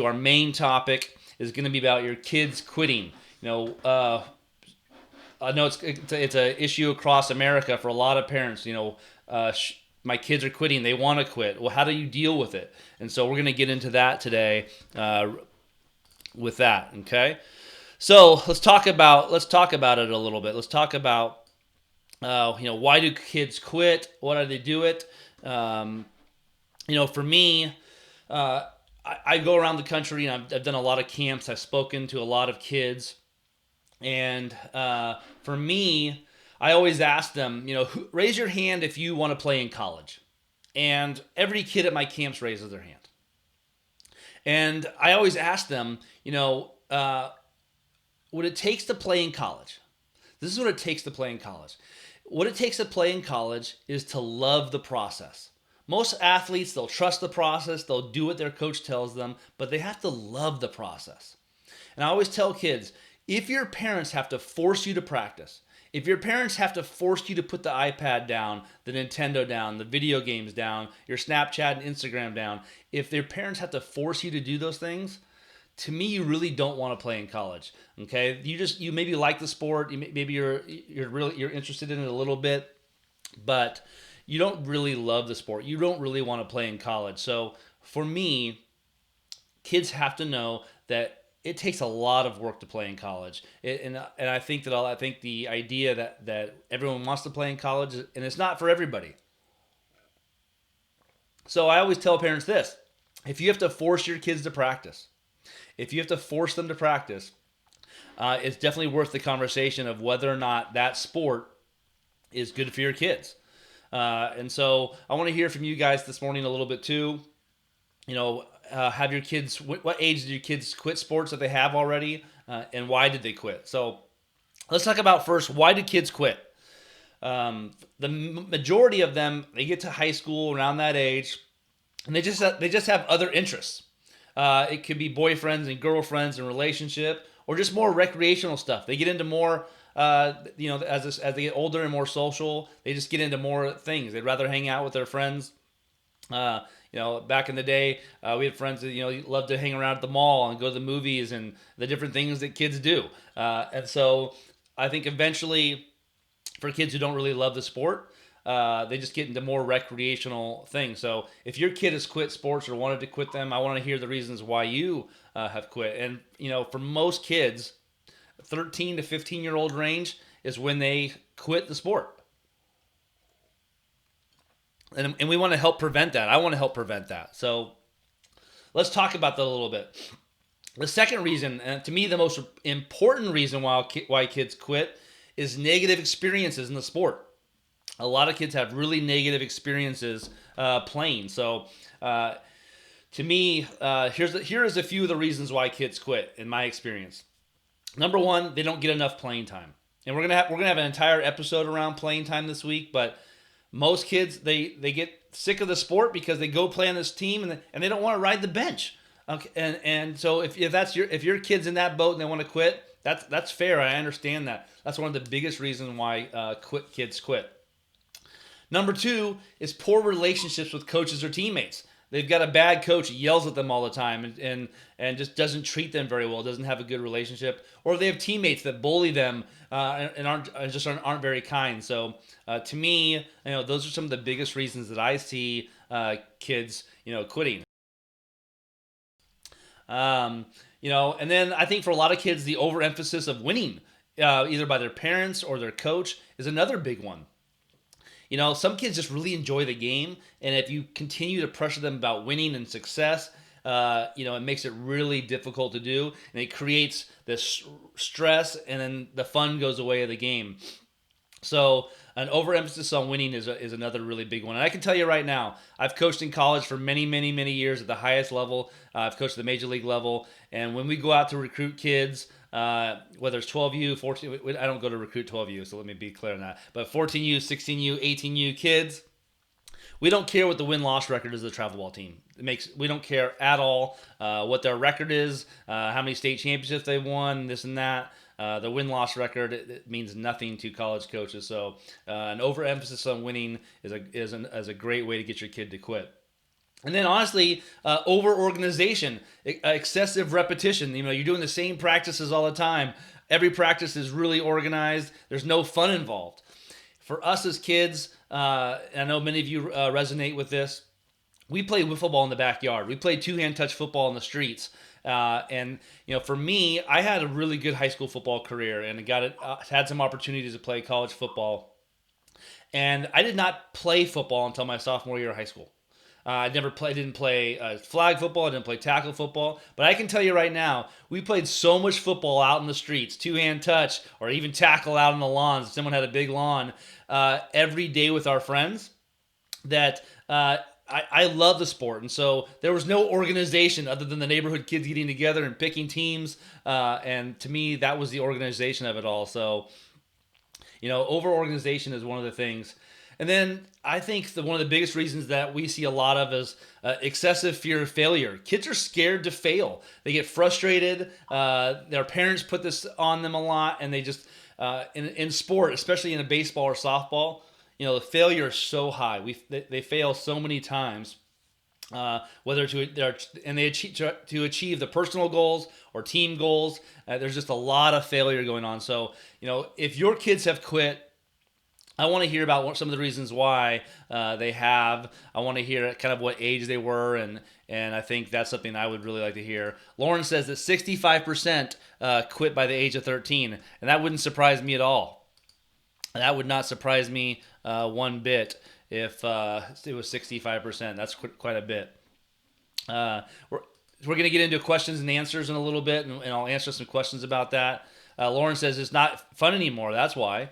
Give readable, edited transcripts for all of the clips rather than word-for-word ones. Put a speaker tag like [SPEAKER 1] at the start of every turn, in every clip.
[SPEAKER 1] Our main topic is going to be about your kids quitting. I know it's an issue across America for a lot of parents. My kids are quitting; they want to quit. Well, how do you deal with it? And so we're going to get into that today. With that, okay. So let's talk about it a little bit. Let's talk about why do kids quit? Why do they do it? Um, for me, I go around the country and I've done a lot of camps. I've spoken to a lot of kids, and for me, I always ask them, raise your hand if you want to play in college. And every kid at my camps raises their hand. And I always ask them, what it takes to play in college. This is what it takes to play in college. What it takes to play in college is to love the process. Most athletes, they'll trust the process, they'll do what their coach tells them, but they have to love the process. And I always tell kids, if your parents have to force you to practice, if your parents have to force you to put the iPad down, the Nintendo down, the video games down, your Snapchat and Instagram down, if their parents have to force you to do those things, to me, you really don't want to play in college. Okay, you maybe like the sport, maybe you're interested in it a little bit, but you don't really love the sport. You don't really want to play in college. So for me, kids have to know that it takes a lot of work to play in college. And I think the idea that everyone wants to play in college, and it's not for everybody. So I always tell parents this: if you have to force your kids to practice, if you have to force them to practice, it's definitely worth the conversation of whether or not that sport is good for your kids. And so I want to hear from you guys this morning a little bit too. Have your kids, what age did your kids quit sports that they have already, and why did they quit? So let's talk about first, why did kids quit? The majority of them, they get to high school around that age, and they just have other interests. It could be boyfriends and girlfriends and relationship, or just more recreational stuff. They get into more, as they get older and more social, they just get into more things. They'd rather hang out with their friends. Back in the day, we had friends that loved to hang around at the mall and go to the movies and the different things that kids do. And so, I think eventually, for kids who don't really love the sport, they just get into more recreational things. So if your kid has quit sports or wanted to quit them, I want to hear the reasons why you have quit. And for most kids, 13 to 15-year-old range is when they quit the sport. And we want to help prevent that. I want to help prevent that. So let's talk about that a little bit. The second reason, and to me the most important reason why kids quit, is negative experiences in the sport. A lot of kids have really negative experiences playing. So to me, here is a few of the reasons why kids quit in my experience. Number one, they don't get enough playing time. And we're gonna have an entire episode around playing time this week, but most kids they get sick of the sport because they go play on this team and they don't want to ride the bench. Okay, and so if your kid's in that boat and they want to quit, that's fair. I understand that. That's one of the biggest reasons why kids quit. Number two is poor relationships with coaches or teammates. They've got a bad coach, yells at them all the time, and just doesn't treat them very well, doesn't have a good relationship, or they have teammates that bully them and aren't very kind. So to me, those are some of the biggest reasons that I see kids quitting. And then I think for a lot of kids, the overemphasis of winning, either by their parents or their coach, is another big one. Some kids just really enjoy the game, and if you continue to pressure them about winning and success, it makes it really difficult to do, and it creates this stress, and then the fun goes away of the game. So an overemphasis on winning is another really big one. And I can tell you right now, I've coached in college for many, many, many years at the highest level. I've coached at the major league level, and when we go out to recruit kids, whether it's 12U, 14, I don't go to recruit 12U, so let me be clear on that. But 14U, 16U, 18U kids, we don't care what the win-loss record is of the travel ball team. We don't care at all what their record is, how many state championships they won, this and that. The win-loss record, it means nothing to college coaches. So an overemphasis on winning is a great way to get your kid to quit. And then honestly, over organization, excessive repetition. You're doing the same practices all the time. Every practice is really organized. There's no fun involved. For us as kids, I know many of you resonate with this. We played wiffle ball in the backyard. We played two-hand touch football in the streets. And for me, I had a really good high school football career and had some opportunities to play college football. And I did not play football until my sophomore year of high school. Didn't play flag football. I didn't play tackle football. But I can tell you right now, we played so much football out in the streets, two-hand touch, or even tackle out on the lawns. If someone had a big lawn, every day with our friends, that I love the sport. And so there was no organization other than the neighborhood kids getting together and picking teams. And to me, that was the organization of it all. So, over organization is one of the things. And then I think one of the biggest reasons that we see a lot of is excessive fear of failure. Kids are scared to fail. They get frustrated. Their parents put this on them a lot, and they just in sport, especially in a baseball or softball, the failure is so high. They fail so many times. Whether to achieve the personal goals or team goals, there's just a lot of failure going on. So if your kids have quit, I want to hear about some of the reasons why they have. I want to hear kind of what age they were, and I think that's something I would really like to hear. Lauren says that 65% quit by the age of 13, and that wouldn't surprise me at all. That would not surprise me one bit if it was 65%. That's quite a bit. We're going to get into questions and answers in a little bit, and I'll answer some questions about that. Lauren says it's not fun anymore. That's why.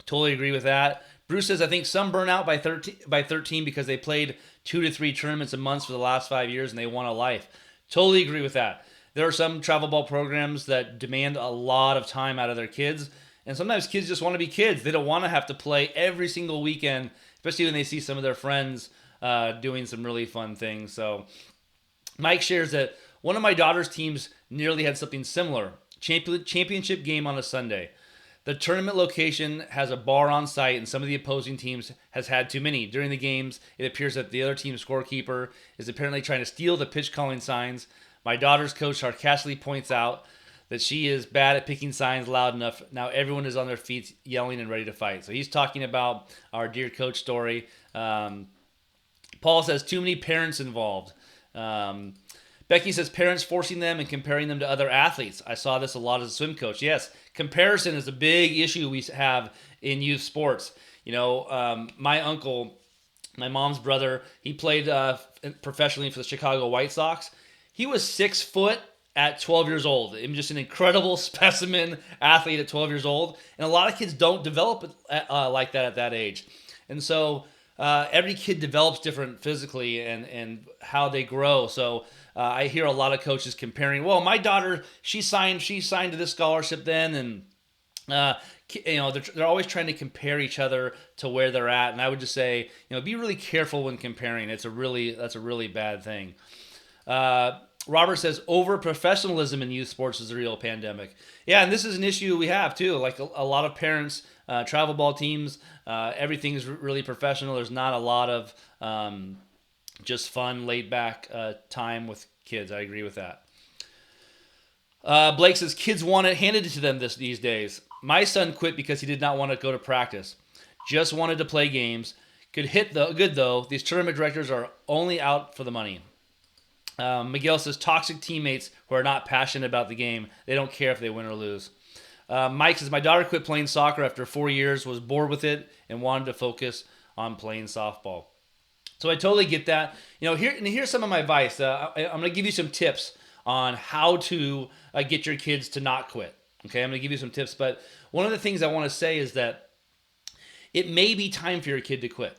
[SPEAKER 1] Totally agree with that. Bruce says, I think some burn out by 13 because they played 2 to 3 tournaments a month for the last 5 years and they want a life. Totally agree with that. There are some travel ball programs that demand a lot of time out of their kids. And sometimes kids just want to be kids. They don't want to have to play every single weekend, especially when they see some of their friends doing some really fun things. So Mike shares that one of my daughter's teams nearly had something similar. Championship game on a Sunday. The tournament location has a bar on site, and some of the opposing teams has had too many. During the games, it appears that the other team's scorekeeper is apparently trying to steal the pitch calling signs. My daughter's coach sarcastically points out that she is bad at picking signs loud enough. Now everyone is on their feet yelling and ready to fight. So he's talking about our dear coach story. Paul says too many parents involved. Becky says parents forcing them and comparing them to other athletes. I saw this a lot as a swim coach. Yes, comparison is a big issue we have in youth sports. My uncle, my mom's brother, he played professionally for the Chicago White Sox. He was 6 foot at 12 years old. I'm just an incredible specimen athlete at 12 years old. And a lot of kids don't develop like that at that age. And so every kid develops different physically and how they grow. So I hear a lot of coaches comparing, well, my daughter, she signed to this scholarship then, and they're always trying to compare each other to where they're at. And I would just say, be really careful when comparing. That's a really bad thing. Robert says over professionalism in youth sports is a real pandemic. Yeah, and this is an issue we have too. Like a lot of parents, travel ball teams, everything is really professional. There's not a lot of just fun, laid back time with kids. I agree with that. Blake says kids want it handed to them these days. My son quit because he did not want to go to practice. Just wanted to play games. Could hit good though. These tournament directors are only out for the money. Miguel says toxic teammates who are not passionate about the game. They don't care if they win or lose. Mike says my daughter quit playing soccer after 4 years, was bored with it, and wanted to focus on playing softball. So I totally get that. Here's some of my advice. I'm going to give you some tips on how to get your kids to not quit. Okay, I'm going to give you some tips. But one of the things I want to say is that it may be time for your kid to quit.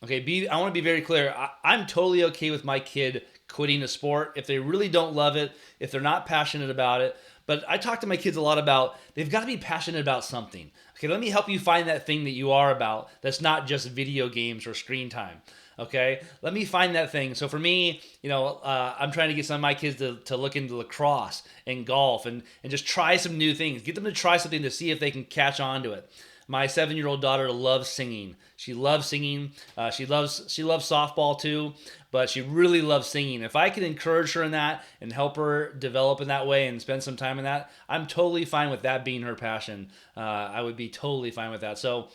[SPEAKER 1] Okay, I want to be very clear. I'm totally okay with my kid quitting a sport if they really don't love it, if they're not passionate about it. But I talk to my kids a lot about they've got to be passionate about something. Okay, let me help you find that thing that you are about that's not just video games or screen time. Okay, let me find that thing. So for me, I'm trying to get some of my kids to look into lacrosse and golf and just try some new things. Get them to try something to see if they can catch on to it. My 7-year-old daughter loves singing. She loves singing. She loves softball too, but she really loves singing. If I can encourage her in that and help her develop in that way and spend some time in that, I'm totally fine with that being her passion. I would be totally fine with that. So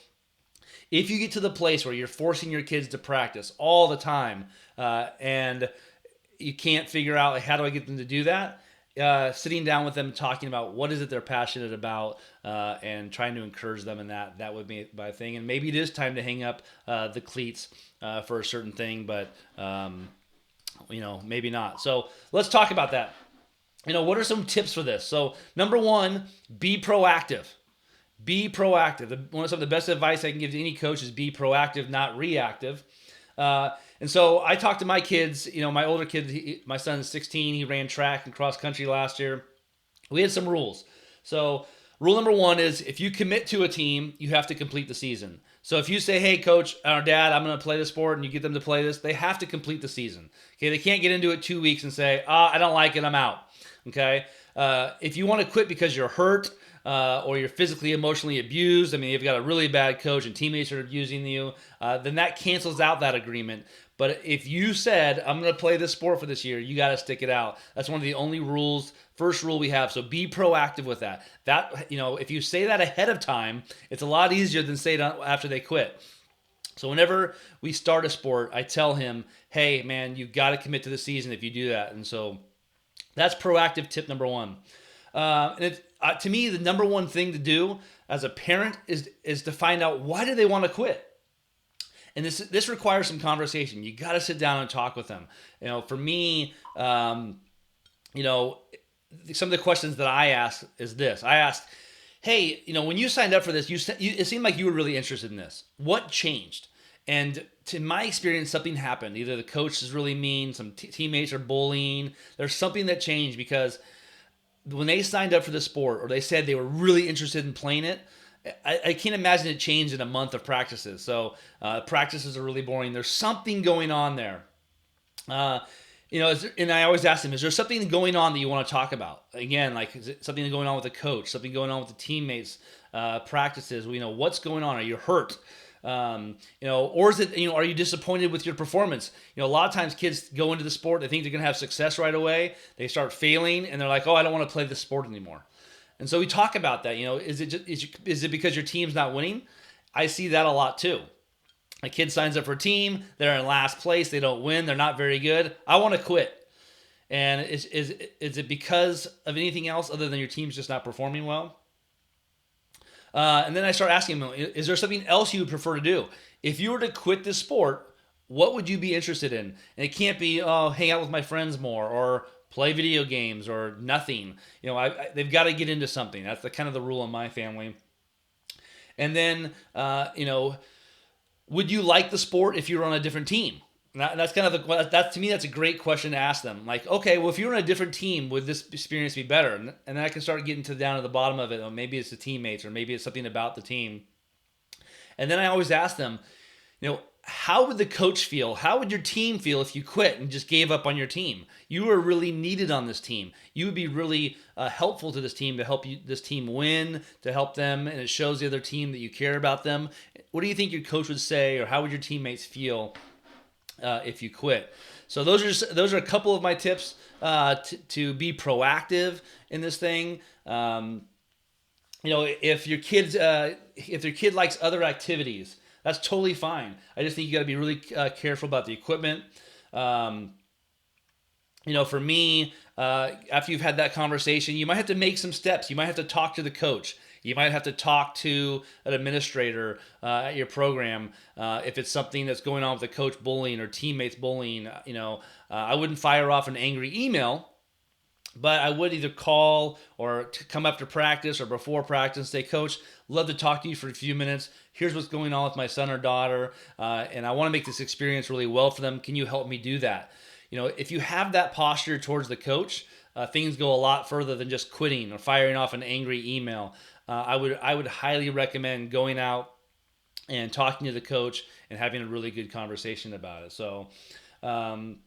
[SPEAKER 1] if you get to the place where you're forcing your kids to practice all the time, and you can't figure out, like, how do I get them to do that, sitting down with them, talking about what is it they're passionate about, and trying to encourage them in that would be my thing. And maybe it is time to hang up the cleats for a certain thing, but maybe not. So let's talk about that. What are some tips for this? So number one, be proactive. Be proactive. One of some of the best advice I can give to any coach is be proactive, not reactive. And so I talked to my kids. My older kid, my son's 16. He ran track and cross country last year. We had some rules. So rule number one is, if you commit to a team, you have to complete the season. So if you say, hey, coach or dad, I'm going to play this sport, and you get them to play this, they have to complete the season. Okay, they can't get into it 2 weeks and say, I don't like it, I'm out. Okay, if you want to quit because you're hurt, or you're physically, emotionally abused, you've got a really bad coach and teammates are abusing you, then that cancels out that agreement. But if you said, I'm going to play this sport for this year, you got to stick it out. That's one of the only rules, first rule we have. So be proactive with that. If you say that ahead of time, it's a lot easier than say it after they quit. So whenever we start a sport, I tell him, hey, man, you've got to commit to the season if you do that. And so that's proactive tip number one. To me, the number one thing to do as a parent is to find out, why do they want to quit? And this requires some conversation. You got to sit down and talk with them. For me, some of the questions that I ask is this. I asked, hey, when you signed up for this, it seemed like you were really interested in this. What changed? And to my experience, something happened. Either the coach is really mean, some teammates are bullying. There's something that changed, because when they signed up for the sport, or they said they were really interested in playing it, I can't imagine it changed in a month of practices. So practices are really boring. There's something going on there. And I always ask them, is there something going on that you want to talk about? Again, like, is it something going on with the coach, something going on with the teammates, practices? What's going on? Are you hurt? Or is it, are you disappointed with your performance? A lot of times kids go into the sport, they think they're going to have success right away. They start failing and they're like, I don't want to play this sport anymore. And so we talk about that. Is it because your team's not winning? I see that a lot too. A kid signs up for a team, they're in last place, they don't win, they're not very good. I want to quit. And is it because of anything else other than your team's just not performing well? And then I start asking them, is there something else you would prefer to do? If you were to quit this sport, what would you be interested in? And it can't be, hang out with my friends more, or play video games, or nothing. They've got to get into something. That's the kind of the rule in my family. And then, would you like the sport if you were on a different team? That's kind of to me, that's a great question to ask them. Like, okay, well, if you were on a different team, would this experience be better? And then I can start getting down to the bottom of it. Or maybe it's the teammates, or maybe it's something about the team. And then I always ask them, how would the coach feel? How would your team feel if you quit and just gave up on your team? You were really needed on this team. You would be really helpful to this team, to help this team win, to help them, and it shows the other team that you care about them. What do you think your coach would say, or how would your teammates feel if you quit? So those are a couple of my tips to be proactive in this thing. If your kid likes other activities, that's totally fine. I just think you got to be really careful about the equipment. For me, after you've had that conversation, you might have to make some steps. You might have to talk to the coach. You might have to talk to an administrator at your program if it's something that's going on with the coach bullying or teammates bullying. I wouldn't fire off an angry email, but I would either call or come after practice or before practice and say, Coach, love to talk to you for a few minutes. Here's what's going on with my son or daughter, and I want to make this experience really well for them. Can you help me do that? If you have that posture towards the coach, things go a lot further than just quitting or firing off an angry email. I would highly recommend going out and talking to the coach and having a really good conversation about it. So, and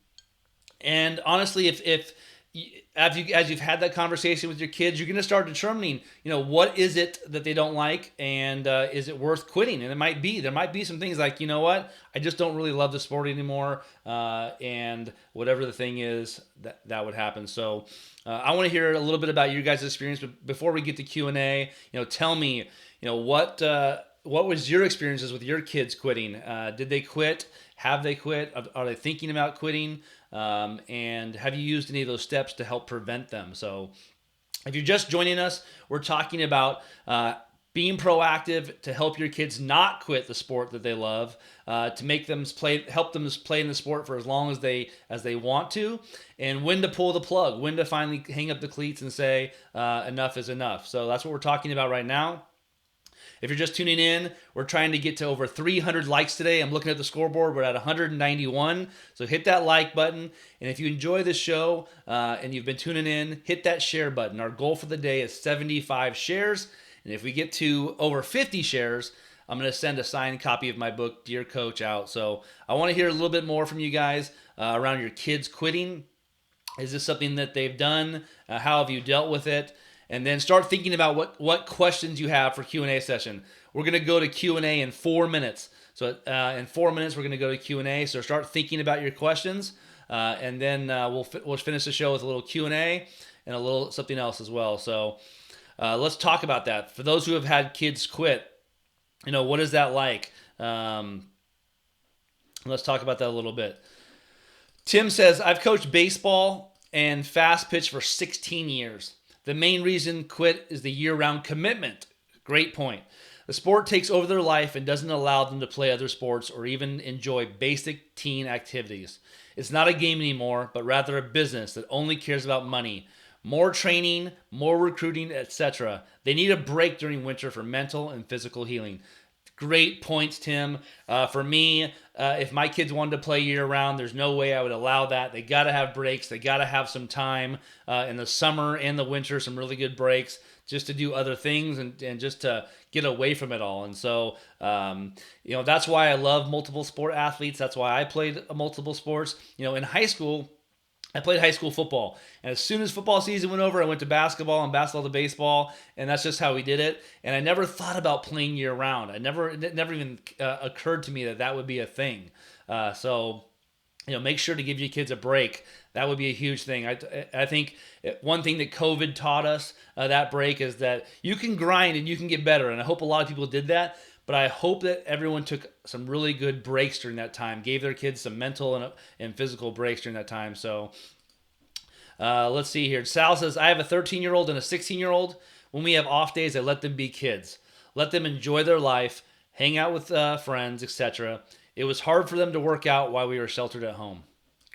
[SPEAKER 1] honestly, if as you've had that conversation with your kids, you're going to start determining, what is it that they don't like, and is it worth quitting? And there might be some things like, what, I just don't really love the sport anymore, and whatever the thing is, that would happen. So I want to hear a little bit about your guys' experience, but before we get to Q&A, tell me, what was your experiences with your kids quitting? Did they quit? Have they quit? Are they thinking about quitting? And have you used any of those steps to help prevent them? So if you're just joining us, we're talking about being proactive to help your kids not quit the sport that they love, to make them help them play in the sport for as long as they want to, and when to pull the plug, when to finally hang up the cleats and say enough is enough. So that's what we're talking about right now. If you're just tuning in, we're trying to get to over 300 likes today. I'm looking at the scoreboard. We're at 191. So hit that like button. And if you enjoy this show and you've been tuning in, hit that share button. Our goal for the day is 75 shares. And if we get to over 50 shares, I'm going to send a signed copy of my book, Dear Coach, out. So I want to hear a little bit more from you guys around your kids quitting. Is this something that they've done? How have you dealt with it? And then start thinking about what questions you have for Q&A session. We're going to go to Q&A in 4 minutes. So in 4 minutes, we're going to go to Q&A. So start thinking about your questions, and then we'll finish the show with a little Q&A and a little something else as well. So let's talk about that. For those who have had kids quit, what is that like? Let's talk about that a little bit. Tim says, I've coached baseball and fast pitch for 16 years. The main reason quit is the year-round commitment. Great point. The sport takes over their life and doesn't allow them to play other sports or even enjoy basic teen activities. It's not a game anymore, but rather a business that only cares about money. More training, more recruiting, etc. They need a break during winter for mental and physical healing. Great points, Tim. For me, if my kids wanted to play year-round, there's no way I would allow that. They got to have breaks. They got to have some time in the summer and the winter, some really good breaks just to do other things and just to get away from it all. And so, that's why I love multiple sport athletes. That's why I played multiple sports. In high school, I played high school football, and as soon as football season went over, I went to basketball and basketball to baseball, and that's just how we did it. And I never thought about playing year round. It never even occurred to me that would be a thing. So make sure to give your kids a break. That would be a huge thing. I think one thing that COVID taught us, that break, is that you can grind and you can get better, and I hope a lot of people did that. But I hope that everyone took some really good breaks during that time, gave their kids some mental and physical breaks during that time. So let's see here. Sal says, I have a 13-year-old and a 16-year-old. When we have off days, I let them be kids. Let them enjoy their life, hang out with friends, etc. It was hard for them to work out while we were sheltered at home.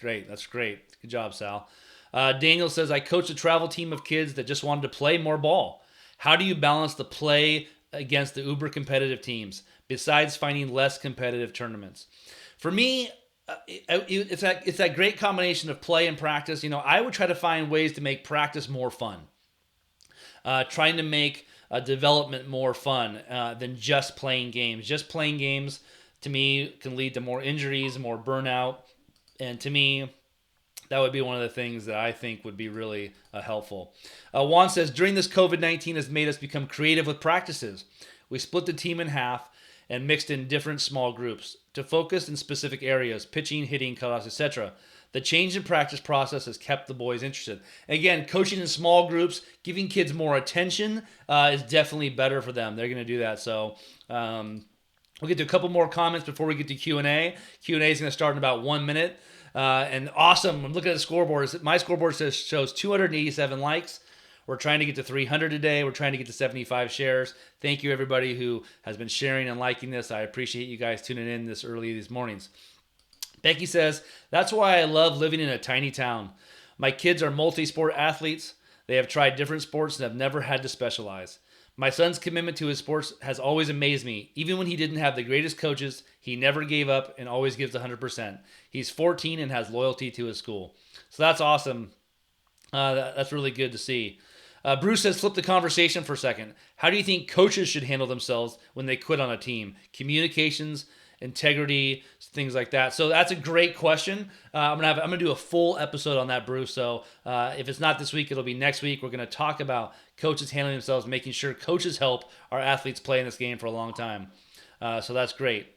[SPEAKER 1] Great. That's great. Good job, Sal. Daniel says, I coach a travel team of kids that just wanted to play more ball. How do you balance the play against the uber competitive teams besides finding less competitive tournaments? For me, it's that great combination of play and practice. I would try to find ways to make practice more fun, trying to make development more fun than just playing games. Just playing games, to me, can lead to more injuries, more burnout, and to me, that would be one of the things that I think would be really helpful. Juan says, during this COVID-19 has made us become creative with practices. We split the team in half and mixed in different small groups to focus in specific areas, pitching, hitting, cutoffs, etc. The change in practice process has kept the boys interested. Again, coaching in small groups, giving kids more attention is definitely better for them. They're going to do that. So we'll get to a couple more comments before we get to Q&A. Q&A is going to start in about 1 minute. And awesome. I'm looking at the scoreboard. My scoreboard shows 287 likes. We're trying to get to 300 today. We're trying to get to 75 shares. Thank you, everybody who has been sharing and liking this. I appreciate you guys tuning in this early these mornings. Becky says, that's why I love living in a tiny town. My kids are multi-sport athletes. They have tried different sports and have never had to specialize. My son's commitment to his sports has always amazed me. Even when he didn't have the greatest coaches, he never gave up and always gives 100%. He's 14 and has loyalty to his school. So that's awesome. That's really good to see. Bruce says, flip the conversation for a second. How do you think coaches should handle themselves when they quit on a team? Communications integrity, things like that. So that's a great question. I'm gonna do a full episode on that, Bruce. So if it's not this week, it'll be next week. We're gonna talk about coaches handling themselves, making sure coaches help our athletes play in this game for a long time. So that's great.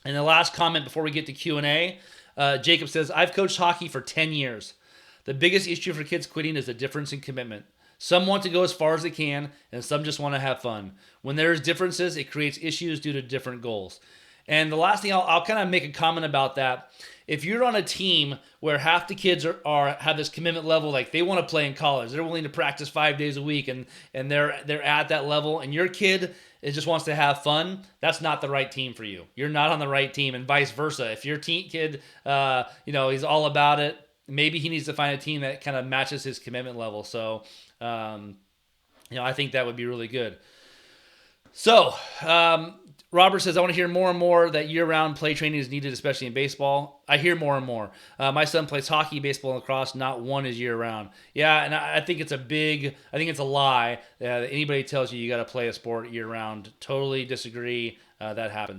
[SPEAKER 1] And the last comment before we get to Q&A, Jacob says, I've coached hockey for 10 years. The biggest issue for kids quitting is the difference in commitment. Some want to go as far as they can, and some just want to have fun. When there's differences, it creates issues due to different goals. And the last thing, I'll kind of make a comment about that. If you're on a team where half the kids have this commitment level, like they want to play in college, they're willing to practice 5 days a week, and they're at that level, and your kid just wants to have fun, that's not the right team for you. You're not on the right team, and vice versa. If your kid, he's all about it, maybe he needs to find a team that kind of matches his commitment level. So, I think that would be really good. So, Robert says, I want to hear more and more that year-round play training is needed, especially in baseball. I hear more and more. My son plays hockey, baseball, and lacrosse. Not one is year-round. Yeah, and I think it's a lie that anybody tells you got to play a sport year-round. Totally disagree. That happens.